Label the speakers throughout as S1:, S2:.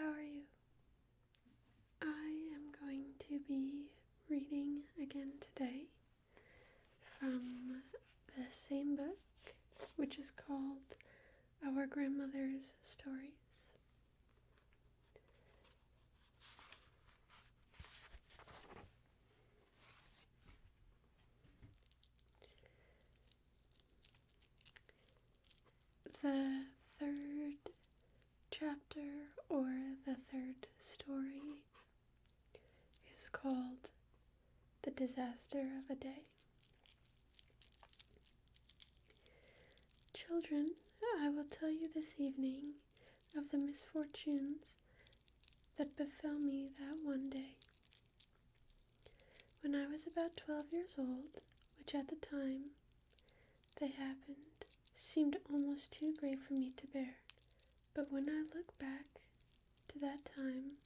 S1: how are you? I am going to be reading again today from the same book, which is called Our Grandmother's Stories. The third chapter, or the third story, is called The Disaster of a Day. Children, I will tell you this evening of the misfortunes that befell me that one day. When I was about 12 years old, which at the time they happened, seemed almost too great for me to bear. But when I look back to that time,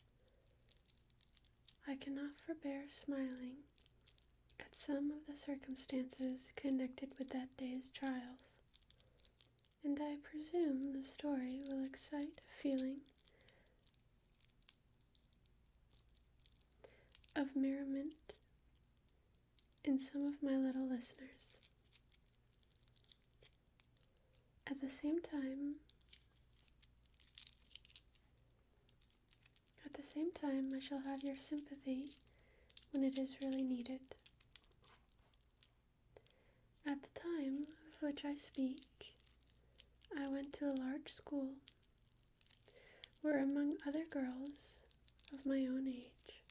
S1: I cannot forbear smiling at some of the circumstances connected with that day's trials. And I presume the story will excite a feeling of merriment in some of my little listeners. At the same time, I shall have your sympathy when it is really needed. At the time of which I speak, I went to a large school where, among other girls of my own age,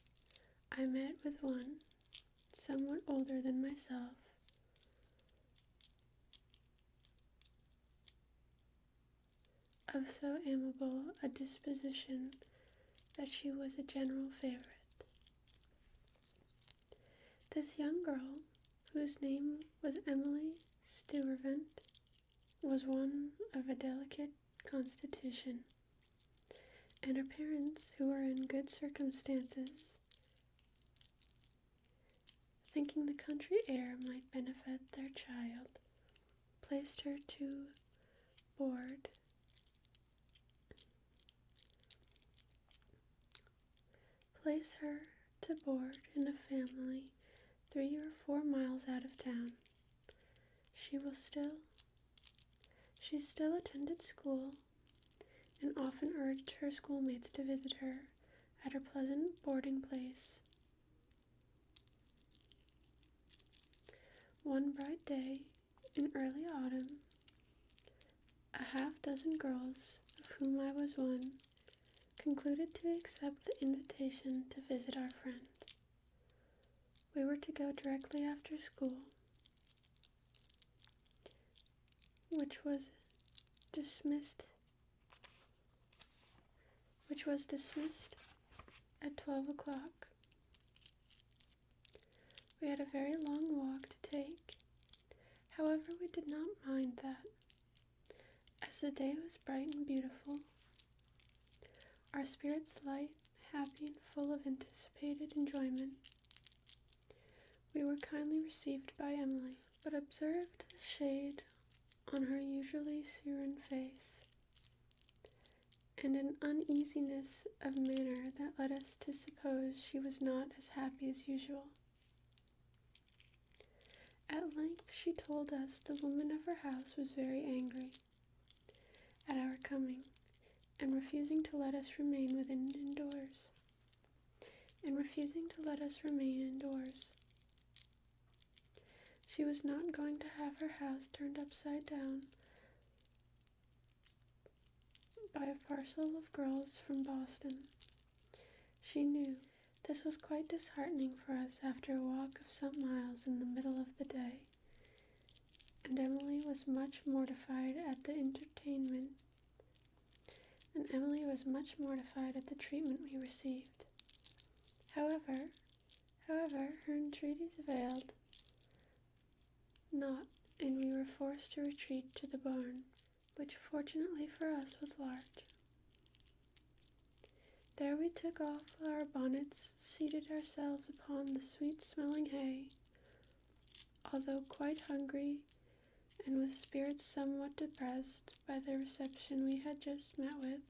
S1: I met with one somewhat older than myself, of so amiable a disposition that she was a general favorite. This young girl, whose name was Emily Stuyvesant, was one of a delicate constitution, and her parents, who were in good circumstances, thinking the country air might benefit their child, placed her to board in a family 3 or 4 miles out of town. She still attended school and often urged her schoolmates to visit her at her pleasant boarding place. One bright day in early autumn, a half-dozen girls, of whom I was one, concluded to accept the invitation to visit our friend. We were to go directly after school, which was dismissed at 12 o'clock. We had a very long walk to take. However, we did not mind that, as the day was bright and beautiful, our spirits light, happy, and full of anticipated enjoyment. We were kindly received by Emily, but observed a shade on her usually serene face, and an uneasiness of manner that led us to suppose she was not as happy as usual. At length she told us the woman of her house was very angry at our coming, and refusing to let us remain indoors. She was not going to have her house turned upside down by a parcel of girls from Boston. She knew this was quite disheartening for us after a walk of some miles in the middle of the day, and Emily was much mortified at the treatment we received. However, her entreaties availed not, and we were forced to retreat to the barn, which fortunately for us was large. There we took off our bonnets, seated ourselves upon the sweet-smelling hay, although quite hungry and with spirits somewhat depressed by the reception we had just met with.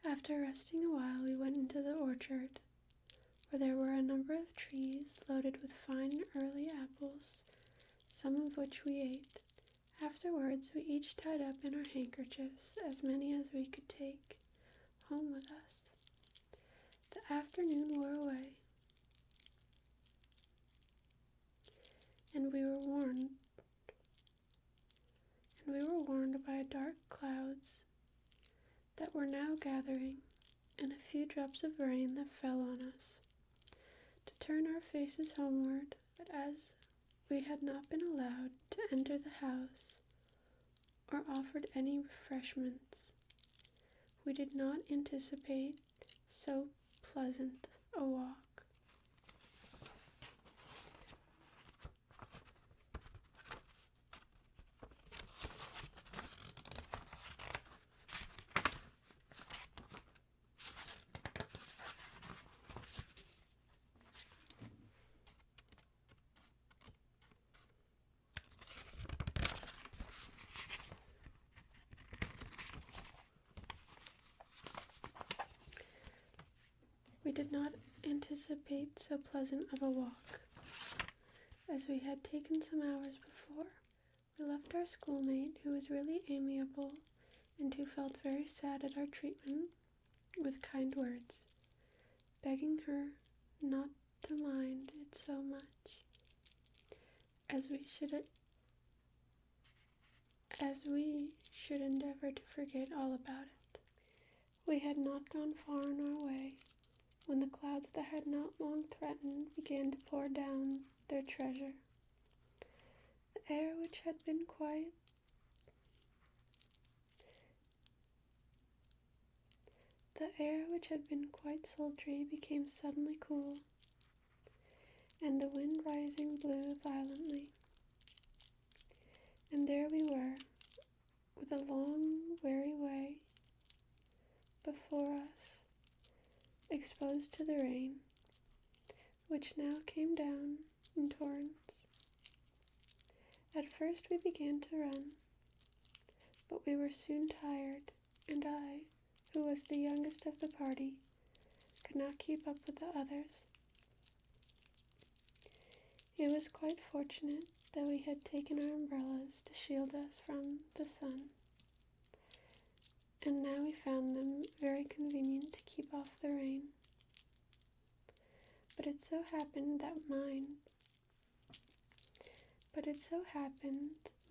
S1: After resting a while, we went into the orchard, where there were a number of trees loaded with fine early apples, some of which we ate. Afterwards, we each tied up in our handkerchiefs as many as we could take home with us. The afternoon wore away, and we were warned by dark clouds that were now gathering, and a few drops of rain that fell on us, to turn our faces homeward. But as we had not been allowed to enter the house or offered any refreshments, we did not anticipate so pleasant a walk. We did not anticipate so pleasant of a walk, as we had taken some hours before. We left our schoolmate, who was really amiable and who felt very sad at our treatment, with kind words, begging her not to mind it so much, as we should endeavor to forget all about it. We had not gone far on our way when the clouds that had not long threatened began to pour down their treasure. The air which had been quite sultry became suddenly cool, and the wind rising blew violently. And there we were, with a long, weary way before us, exposed to the rain, which now came down in torrents. At first we began to run, but we were soon tired, and I, who was the youngest of the party, could not keep up with the others. It was quite fortunate that we had taken our umbrellas to shield us from the sun, and now we found them very convenient to keep off the rain. But it so happened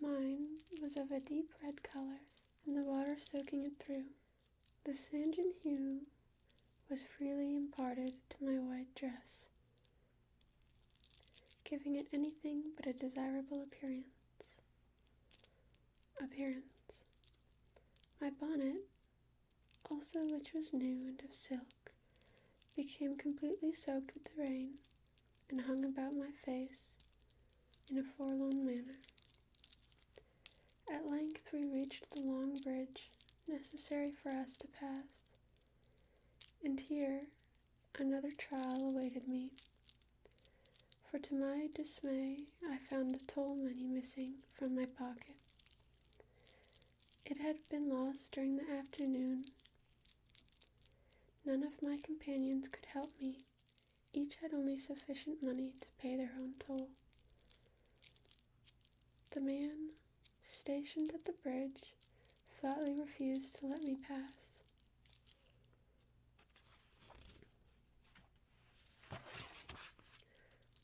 S1: mine was of a deep red color, and the water soaking it through. The sanguine hue was freely imparted to my white dress, giving it anything but a desirable appearance. My bonnet, also, which was new and of silk, became completely soaked with the rain, and hung about my face in a forlorn manner. At length we reached the long bridge necessary for us to pass, and here another trial awaited me, for to my dismay I found the toll money missing from my pocket. It had been lost during the afternoon. None of my companions could help me. Each had only sufficient money to pay their own toll. The man stationed at the bridge flatly refused to let me pass.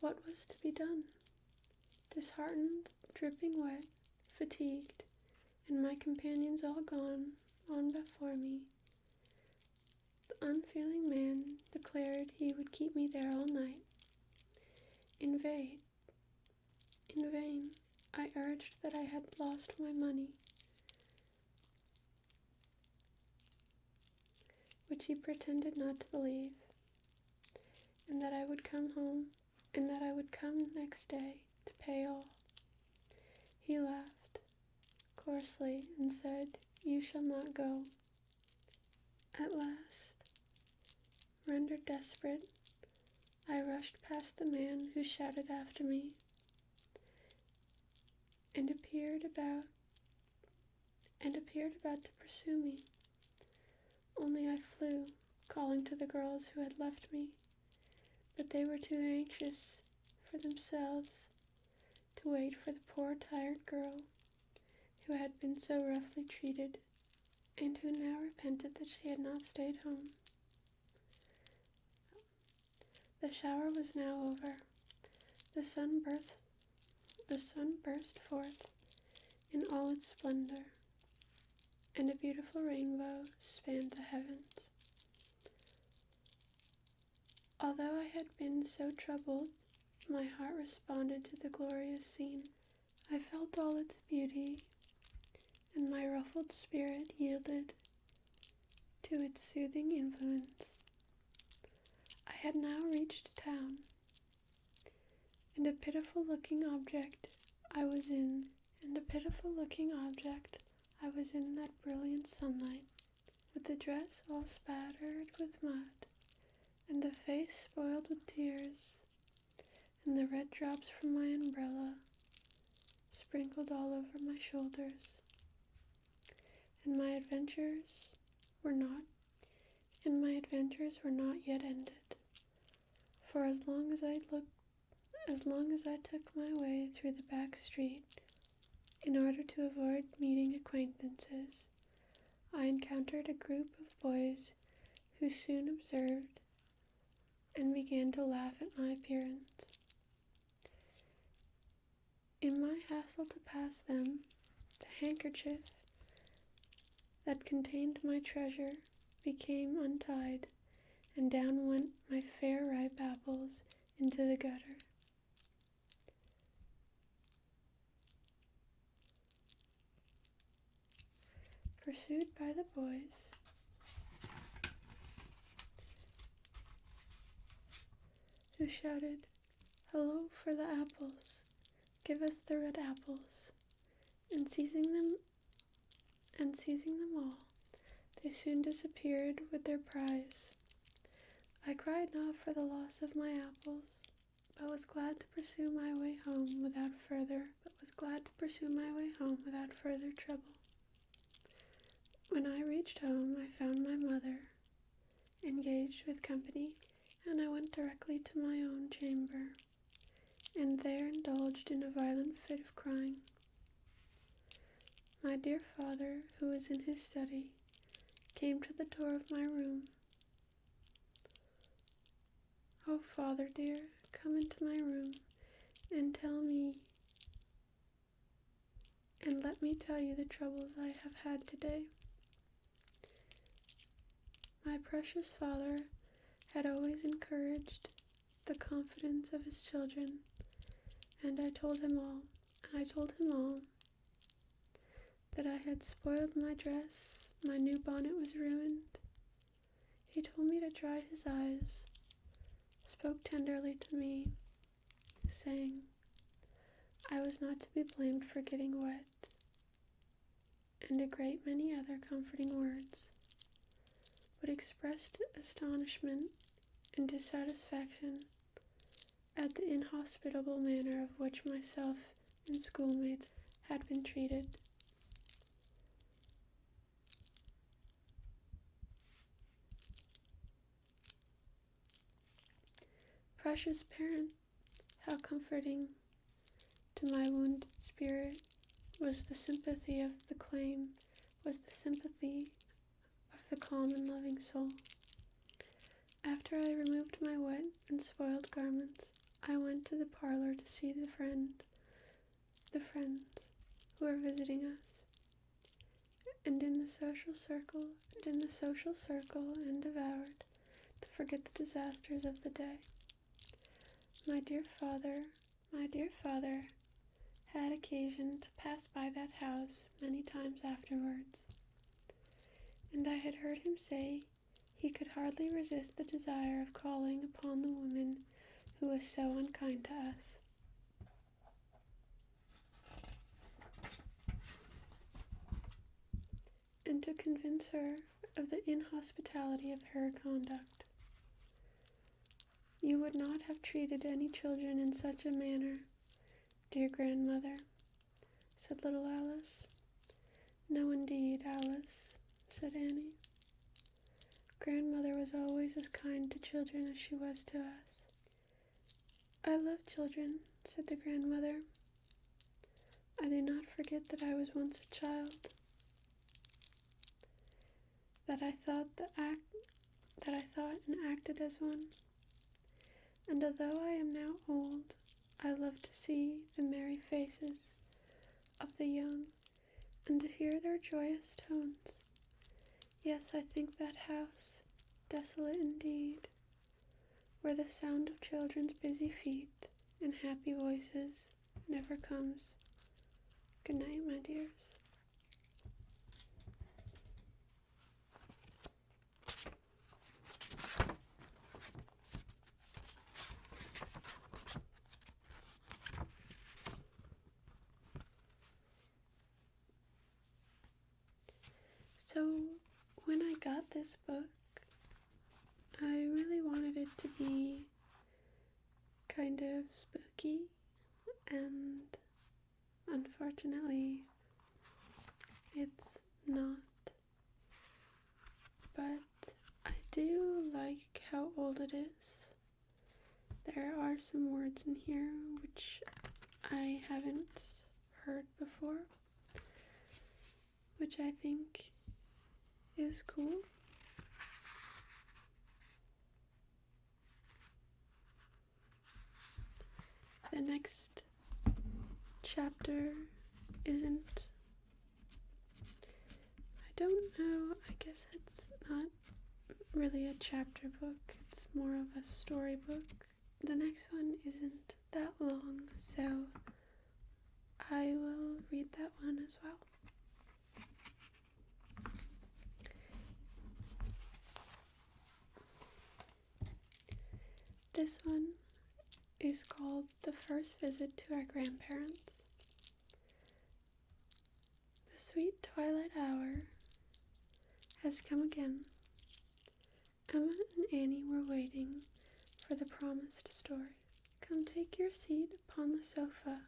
S1: What was to be done? Disheartened, dripping wet, fatigued, and my companions all gone on before me, the unfeeling man declared he would keep me there all night. In vain I urged that I had lost my money, which he pretended not to believe, and that I would come next day to pay all. He laughed coarsely and said, "You shall not go." At last, rendered desperate, I rushed past the man, who shouted after me, and appeared about to pursue me, only I flew, calling to the girls who had left me, but they were too anxious for themselves to wait for the poor tired girl who had been so roughly treated and who now repented that she had not stayed home. The shower was now over. The sun burst forth in all its splendor, and a beautiful rainbow spanned the heavens. Although I had been so troubled, my heart responded to the glorious scene. I felt all its beauty, and my ruffled spirit yielded to its soothing influence. I had now reached town, and a pitiful-looking object I was in that brilliant sunlight, with the dress all spattered with mud, and the face spoiled with tears, and the red drops from my umbrella sprinkled all over my shoulders. And my adventures were not yet ended, for as long as I took my way through the back street, in order to avoid meeting acquaintances, I encountered a group of boys who soon observed and began to laugh at my appearance. In my hassle to pass them, the handkerchief that contained my treasure became untied, and down went my fair ripe apples into the gutter. Pursued by the boys, who shouted, "Hello for the apples! Give us the red apples!" And seizing them all, they soon disappeared with their prize. I cried not for the loss of my apples, but was glad to pursue my way home without further trouble. When I reached home, I found my mother engaged with company, and I went directly to my own chamber, and there indulged in a violent fit of crying. My dear father, who was in his study, came to the door of my room. "Oh, father dear, come into my room and let me tell you the troubles I have had today." My precious father had always encouraged the confidence of his children, and I told him all that I had spoiled my dress, my new bonnet was ruined. He told me to dry his eyes, spoke tenderly to me, saying I was not to be blamed for getting wet, and a great many other comforting words, but expressed astonishment and dissatisfaction at the inhospitable manner of which myself and schoolmates had been treated. Precious parent, how comforting to my wounded spirit was the sympathy of the calm and loving soul. After I removed my wet and spoiled garments, I went to the parlor to see the friends who were visiting us, and in the social circle endeavored to forget the disasters of the day. My dear father had occasion to pass by that house many times afterwards, and I had heard him say he could hardly resist the desire of calling upon the woman who was so unkind to us. And to convince her of the inhospitality of her conduct. "You would not have treated any children in such a manner, dear grandmother," said little Alice. "No, indeed, Alice," said Annie. grandmother was always as kind to children as she was to us. I love children, said the grandmother. I do not forget that I was once a child, that I thought and acted as one. And although I am now old, I love to see the merry faces of the young and to hear their joyous tones. Yes, I think that house, desolate indeed, where the sound of children's busy feet and happy voices never comes. Good night, my dears. So, when I got this book, I really wanted it to be kind of spooky, and unfortunately, it's not. But I do like how old it is. There are some words in here which I haven't heard before, which I think is cool. The next chapter isn't, I don't know, I guess it's not really a chapter book, it's more of a storybook. The next one isn't that long, so I will read that one as well. This one is called The First Visit to Our Grandparents. The sweet twilight hour has come again. Emma and Annie were waiting for the promised story. Come take your seat upon the sofa.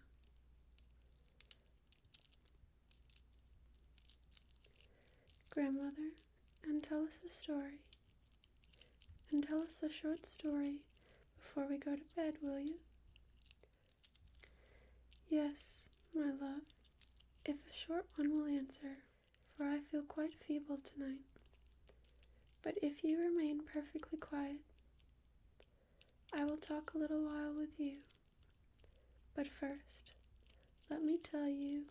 S1: Grandmother, and tell us a story. And tell us a short story before we go to bed, will you? Yes, my love, if a short one will answer, for I feel quite feeble tonight. But if you remain perfectly quiet, I will talk a little while with you. But first, let me tell you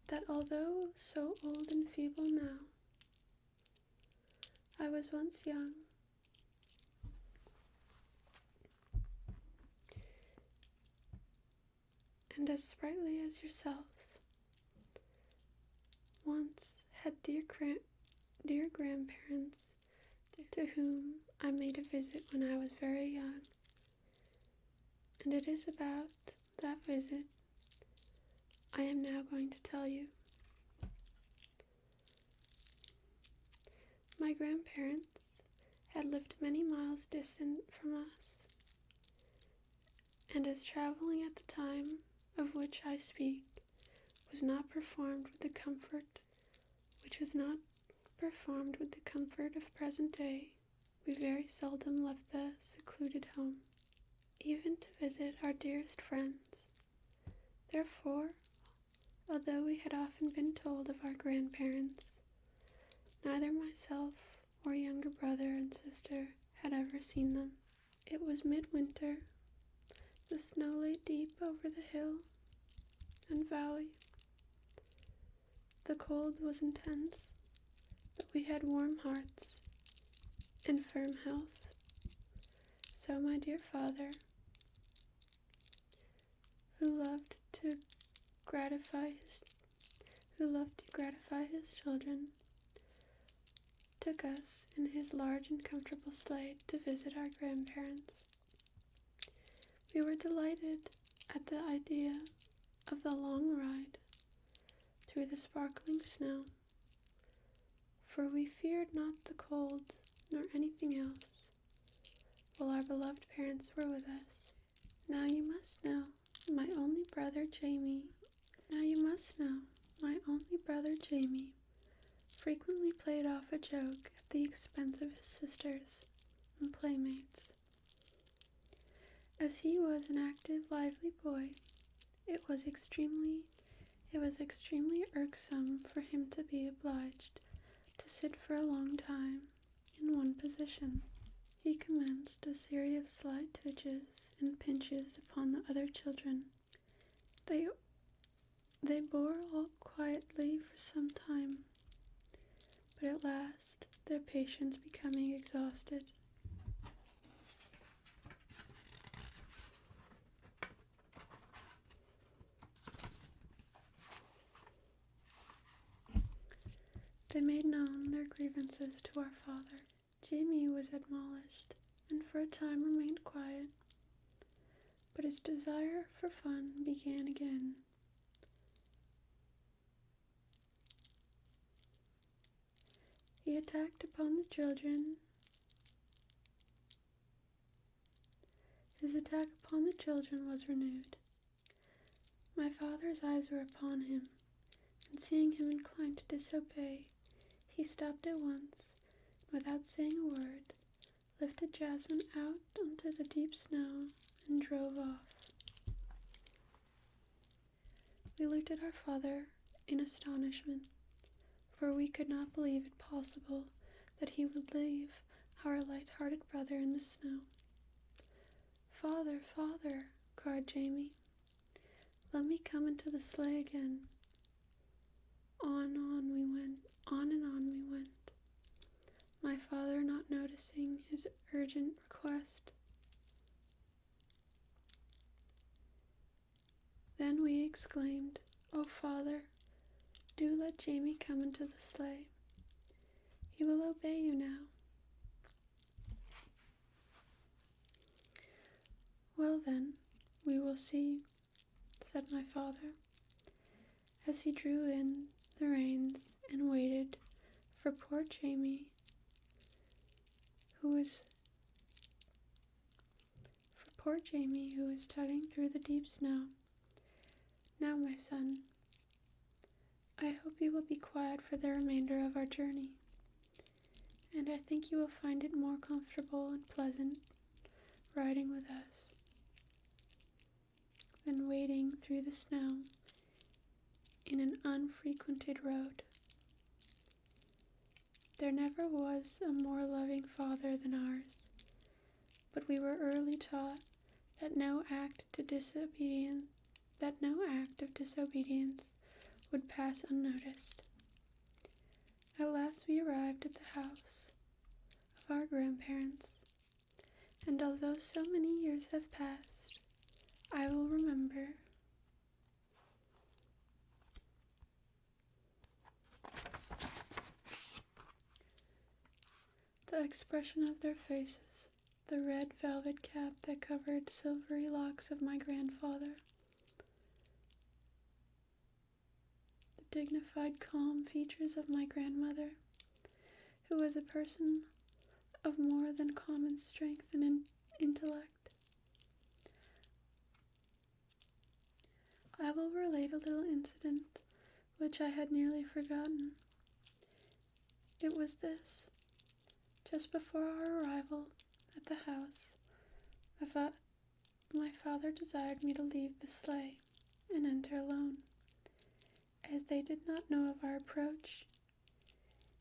S1: that although so old and feeble now, I was once young, and as sprightly as yourselves. Once had dear grandparents to whom I made a visit when I was very young, and it is about that visit I am now going to tell you. My grandparents had lived many miles distant from us, and as traveling at the time of which I speak was not performed with the comfort of present day, we very seldom left the secluded home, even to visit our dearest friends. Therefore, although we had often been told of our grandparents, neither myself or younger brother and sister had ever seen them. It was midwinter. The snow lay deep over the hill and valley. The cold was intense, but we had warm hearts and firm health. So my dear father, who loved to gratify his children, took us in his large and comfortable sleigh to visit our grandparents. We were delighted at the idea of the long ride through the sparkling snow, for we feared not the cold nor anything else, while our beloved parents were with us. Now you must know, my only brother Jamie, frequently played off a joke at the expense of his sisters and playmates. As he was an active, lively boy, it was extremely irksome for him to be obliged to sit for a long time in one position. He commenced a series of slight twitches and pinches upon the other children. They bore all quietly for some time, but at last, their patience becoming exhausted, they made known their grievances to our father. Jamie was admonished, and for a time remained quiet, but his desire for fun began again. He attacked upon the children. His attack upon the children was renewed. My father's eyes were upon him, and seeing him inclined to disobey, he stopped at once, without saying a word, lifted Jasmine out onto the deep snow, and drove off. We looked at our father in astonishment, for we could not believe it possible that he would leave our light-hearted brother in the snow. "Father, father," cried Jamie, "let me come into the sleigh again." On and on we went, my father not noticing his urgent request. Then we exclaimed, "Oh, father, do let Jamie come into the sleigh. He will obey you now." "Well then, we will see," said my father, as he drew in the reins and waited for poor Jamie, who was tugging through the deep snow. "Now, my son, I hope you will be quiet for the remainder of our journey, and I think you will find it more comfortable and pleasant riding with us than wading through the snow in an unfrequented road. There never was a more loving father than ours, but we were early taught that no act of disobedience would pass unnoticed. At last we arrived at the house of our grandparents, and although so many years have passed, I will remember the expression of their faces, the red velvet cap that covered silvery locks of my grandfather, the dignified, calm features of my grandmother, who was a person of more than common strength and intellect. I will relate a little incident which I had nearly forgotten. It was this. Just before our arrival at the house, my father desired me to leave the sleigh and enter alone, as they did not know of our approach.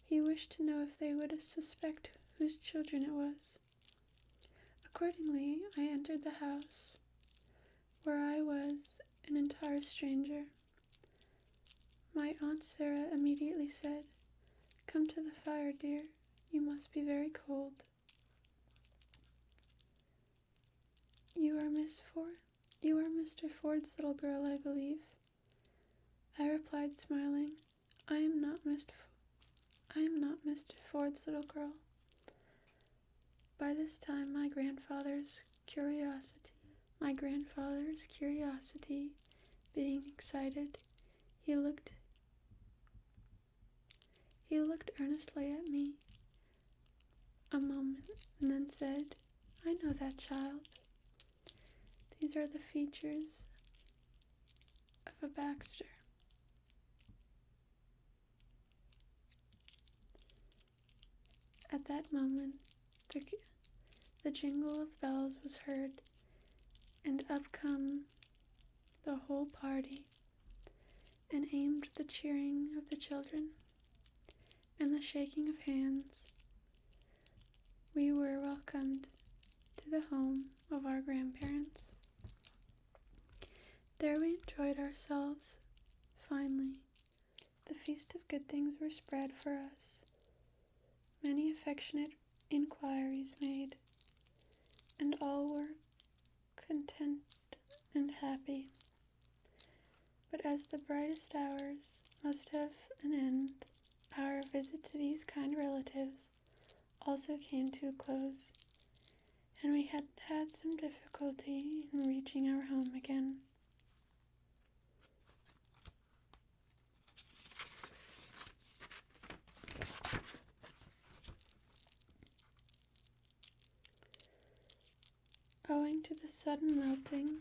S1: He wished to know if they would suspect whose children it was. Accordingly, I entered the house, where I was an entire stranger. My Aunt Sarah immediately said, "Come to the fire, dear. You must be very cold." You are Mr. Ford's little girl, I believe," I replied, smiling. I am not Mr. Ford's little girl." By this time my grandfather's curiosity being excited, he looked earnestly at me a moment and then said, "I know that child. These are the features of a Baxter." At that moment, the jingle of bells was heard, and up come the whole party, and aimed the cheering of the children and the shaking of hands. We were welcomed to the home of our grandparents. There we enjoyed ourselves finely. The feast of good things were spread for us. Many affectionate inquiries made, and all were content and happy. But as the brightest hours must have an end, our visit to these kind relatives also came to a close, and we had had some difficulty in reaching our home again. Owing to the sudden melting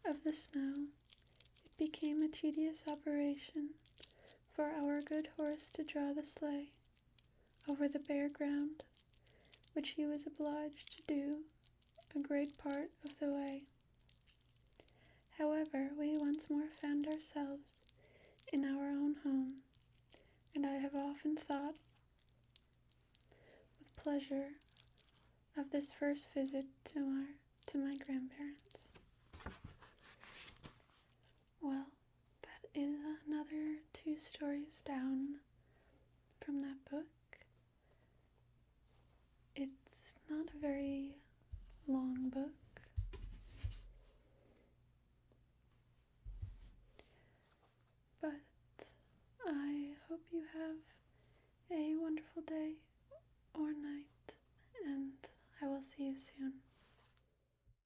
S1: of the snow, it became a tedious operation for our good horse to draw the sleigh over the bare ground, which he was obliged to do a great part of the way. However, we once more found ourselves in our own home, and I have often thought with pleasure of this first visit to my grandparents. Well, that is another 2 stories down from that book. It's not a very long book, but I hope you have a wonderful day or night, and I will see you soon.